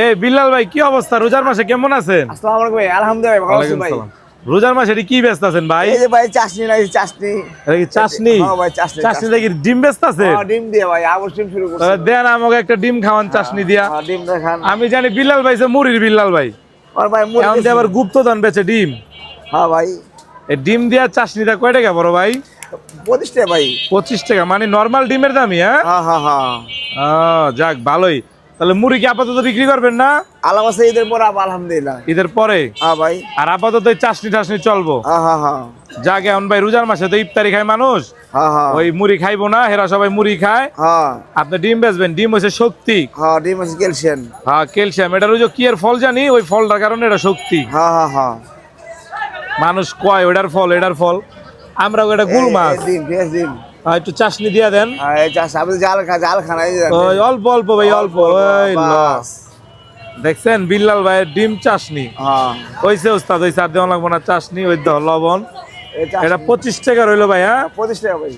এই বিল্লাল ভাই কি অবস্থা, রোজার মাসে কেমন আছেন? আসসালামু আলাইকুম ভাই, আলহামদুলিল্লাহ ভালো আছি ভাই। রোজার মাসে কি ব্যস্ত আছেন ভাই? এই যে ভাই চাশনি নাকি চাশনি। এটা কি চাশনি? হ্যাঁ ভাই চাশনি। চাশনি দেখি ডিম ব্যস্ত আছেন? হ্যাঁ ডিম দিয়ে ভাই, আবার ডিম শুরু করছি। তাহলে দেন আমাকে একটা ডিম খাওয়ান চাশনি দিয়া। হ্যাঁ ডিম দেখান। আমি জানি বিল্লাল ভাই যে মুড়ির বিল্লাল ভাই, আর ভাই মুরগি এখন দিয়ে আবার গুপ্তধন বেচে ডিম। হ্যাঁ ভাই এই ডিম দিয়া চাশনিটা কয় টাকা বড় ভাই? 25 টাকা ভাই। 25 টাকা, মানে নরমাল ডিমের দামই? হ্যাঁ হ্যাঁ হ্যাঁ হ্যাঁ যাক ভালোই। তাহলে মুড়ি কি আপাতত বিক্রি করবেন না? আলাম আছে ঈদের পর আলহামদুলিল্লাহ। ঈদের পরে? হ্যাঁ ভাই। আর আপাতত এই চাশনি টাশনি চলবো? হ্যাঁ হ্যাঁ হ্যাঁ যাক এখন ভাই রোজার মাসে তো ইফতারি খায় মানুষ, হ্যাঁ হ্যাঁ ওই মুড়ি খাইবো না, হেরা সবাই মুড়ি খায়। হ্যাঁ আপনি ডিম বেচবেন, ডিম হচ্ছে শক্তি। হ্যাঁ ডিম আছে ক্যালসিয়াম। হ্যাঁ ক্যালসিয়াম, এটার ওই যে কি এর ফল জানি, ওই ফলটার কারণে এটা শক্তি। হ্যাঁ হ্যাঁ হ্যাঁ মানুষ কয় ওটার ফল এটার ফল, আমরা ওটা গুল মাছ। ডিম ফ্রেশ ডিম। একটু চাশনি দিয়া দেন। হ্যাঁ এই চাষ আপনি জাল খানা এই যে ওই অল্প অল্প ভাই, অল্প। ওই লস দেখছেন বিল্লাল ভাইয়ের ডিম চাশনি হ্যাঁ হইছে ওস্তাদ, ওই আর দেওয়া লাগবো না চাশনি, ওই লবণ। এই চাশনি এটা 25 টাকা রইলো ভাই। হ্যাঁ 25 টাকা ভাই।